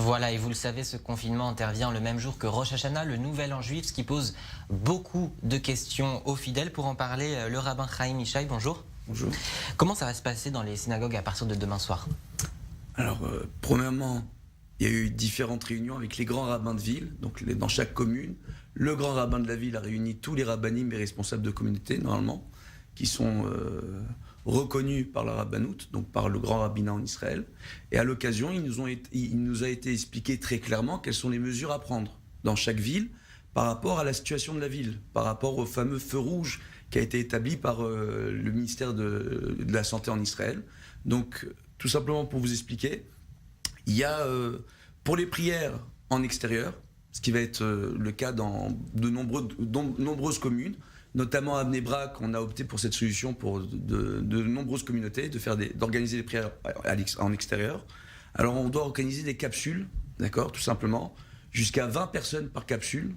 Voilà, et vous le savez, ce confinement intervient le même jour que Rosh Hashanah, le nouvel an juif, ce qui pose beaucoup de questions aux fidèles. Pour en parler, le rabbin Chaim Yishai, bonjour. Bonjour. Comment ça va se passer dans les synagogues à partir de demain soir? Alors, premièrement, il y a eu différentes réunions avec les grands rabbins de ville, donc dans chaque commune. Le grand rabbin de la ville a réuni tous les rabbinim et responsables de communauté, normalement, qui sont reconnus par la rabbanout, donc par le grand rabbinat en Israël. Et à l'occasion, il nous a été expliqué très clairement quelles sont les mesures à prendre dans chaque ville par rapport à la situation de la ville, par rapport au fameux feu rouge qui a été établi par le ministère de la Santé en Israël. Donc, tout simplement pour vous expliquer, il y a pour les prières en extérieur, ce qui va être le cas dans de nombreuses communes, notamment à Bnei Brak, on a opté pour cette solution pour de nombreuses communautés, d'organiser des prières en extérieur. Alors on doit organiser des capsules, d'accord, tout simplement, jusqu'à 20 personnes par capsule,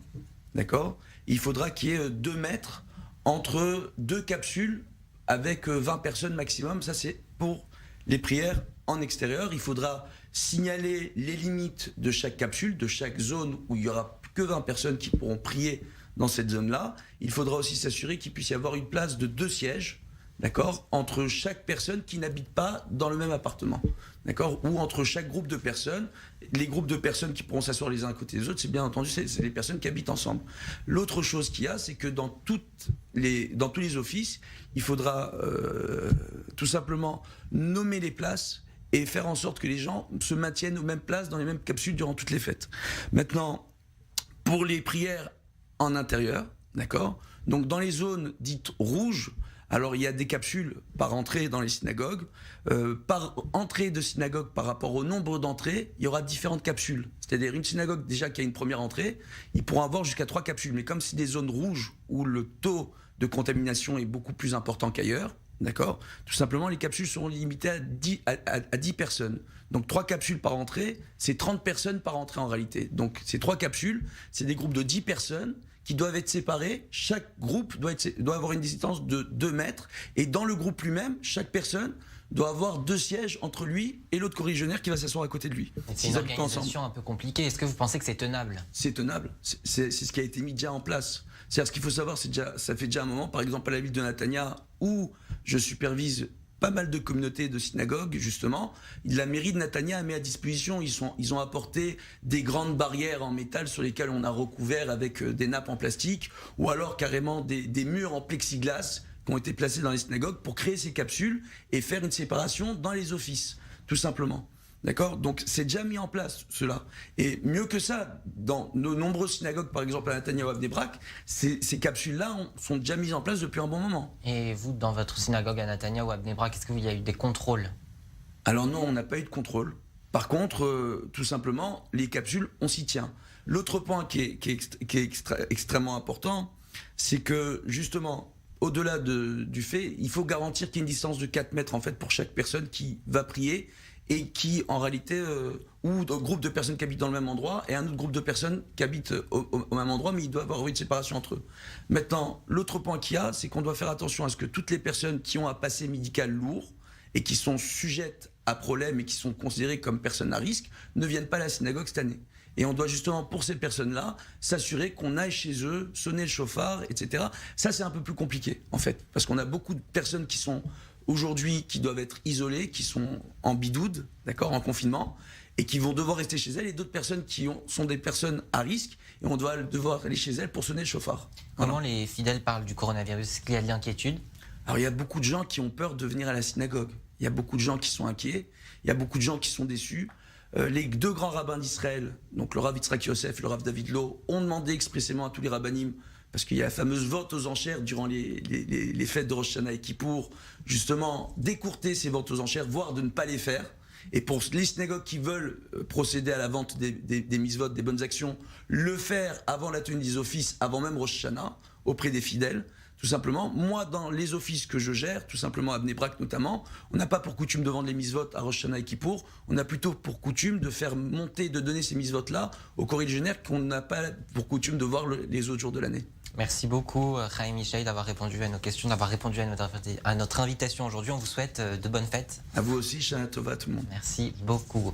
d'accord. Il faudra qu'il y ait 2 mètres entre 2 capsules avec 20 personnes maximum, ça c'est pour les prières en extérieur. Il faudra signaler les limites de chaque capsule, de chaque zone où il n'y aura que 20 personnes qui pourront prier dans cette zone-là. Il faudra aussi s'assurer qu'il puisse y avoir une place de 2 sièges, d'accord, entre chaque personne qui n'habite pas dans le même appartement, d'accord, ou entre chaque groupe de personnes. Les groupes de personnes qui pourront s'asseoir les uns à côté des autres, c'est bien entendu, c'est les personnes qui habitent ensemble. L'autre chose qu'il y a, c'est que dans tous les offices, il faudra tout simplement nommer les places et faire en sorte que les gens se maintiennent aux mêmes places, dans les mêmes capsules durant toutes les fêtes. Maintenant, pour les prières en intérieur, d'accord, donc dans les zones dites rouges, alors il y a des capsules par entrée dans les synagogues. Par entrée de synagogue par rapport au nombre d'entrées, il y aura différentes capsules. C'est-à-dire une synagogue déjà qui a une première entrée, ils pourront avoir jusqu'à 3 capsules. Mais comme c'est des zones rouges où le taux de contamination est beaucoup plus important qu'ailleurs, d'accord, tout simplement les capsules seront limitées à 10 personnes. Donc 3 capsules par entrée, c'est 30 personnes par entrée en réalité. Donc ces 3 capsules, c'est des groupes de 10 personnes qui doivent être séparés. Chaque groupe doit avoir une distance de 2 mètres. Et dans le groupe lui-même, chaque personne doit avoir 2 sièges entre lui et l'autre corrigionnaire qui va s'asseoir à côté de lui. C'est une organisation un peu compliquée. Est-ce que vous pensez que c'est tenable? C'est tenable. C'est ce qui a été mis déjà en place. C'est-à-dire, ce qu'il faut savoir, ça fait déjà un moment, par exemple à la ville de Netanya, où je supervise pas mal de communautés de synagogues, justement. La mairie de Netanya met à disposition, ils ont apporté des grandes barrières en métal sur lesquelles on a recouvert avec des nappes en plastique, ou alors carrément des murs en plexiglas qui ont été placés dans les synagogues pour créer ces capsules et faire une séparation dans les offices, tout simplement. D'accord? Donc c'est déjà mis en place, cela. Et mieux que ça, dans nos nombreuses synagogues, par exemple à Netanya ou à Bnei Brak, ces capsules-là sont déjà mises en place depuis un bon moment. Et vous, dans votre synagogue à Netanya ou à Bnei Brak, est-ce qu'il y a eu des contrôles? Alors non, on n'a pas eu de contrôle. Par contre, tout simplement, les capsules, on s'y tient. L'autre point qui est extrêmement important, c'est que justement, au-delà du fait, il faut garantir qu'il y ait une distance de 4 mètres en fait pour chaque personne qui va prier et qui, en réalité, ou un groupe de personnes qui habitent dans le même endroit et un autre groupe de personnes qui habitent au même endroit, mais il doit y avoir une séparation entre eux. Maintenant, l'autre point qu'il y a, c'est qu'on doit faire attention à ce que toutes les personnes qui ont un passé médical lourd et qui sont sujettes à problème et qui sont considérées comme personnes à risque ne viennent pas à la synagogue cette année. Et on doit justement, pour ces personnes-là, s'assurer qu'on aille chez eux, sonner le chauffard, etc. Ça, c'est un peu plus compliqué, en fait, parce qu'on a beaucoup de personnes qui sont aujourd'hui, qui doivent être isolées, qui sont en bidoude, d'accord, en confinement, et qui vont devoir rester chez elles, et d'autres personnes sont des personnes à risque, et on doit devoir aller chez elles pour sonner le chauffard. Comment Voilà. les fidèles parlent du coronavirus? Est-ce qu'il y a de l'inquiétude? Alors, il y a beaucoup de gens qui ont peur de venir à la synagogue. Il y a beaucoup de gens qui sont inquiets. Il y a beaucoup de gens qui sont déçus. Les 2 grands rabbins d'Israël, donc le Rav Yitzhak Yosef et le Rav David Loh, ont demandé expressément à tous les rabbinim, parce qu'il y a la fameuse vente aux enchères durant les fêtes de Rosh Hashanah et Kippour, justement d'écourter ces ventes aux enchères, voire de ne pas les faire. Et pour les synagogues qui veulent procéder à la vente des mitzvot, des bonnes actions, le faire avant la tenue des offices, avant même Rosh Hashanah, auprès des fidèles. Tout simplement, moi, dans les offices que je gère, tout simplement à Bnei Brak notamment, on n'a pas pour coutume de vendre les mitzvot à Rosh Hashanah et Kippour, on a plutôt pour coutume de faire monter, de donner ces mitzvot-là aux corrigionnaires qu'on n'a pas pour coutume de voir les autres jours de l'année. Merci beaucoup, Chaim Yishai, d'avoir répondu à nos questions, d'avoir répondu à notre invitation aujourd'hui. On vous souhaite de bonnes fêtes. À vous aussi, Shana Tova, tout le monde. Merci beaucoup.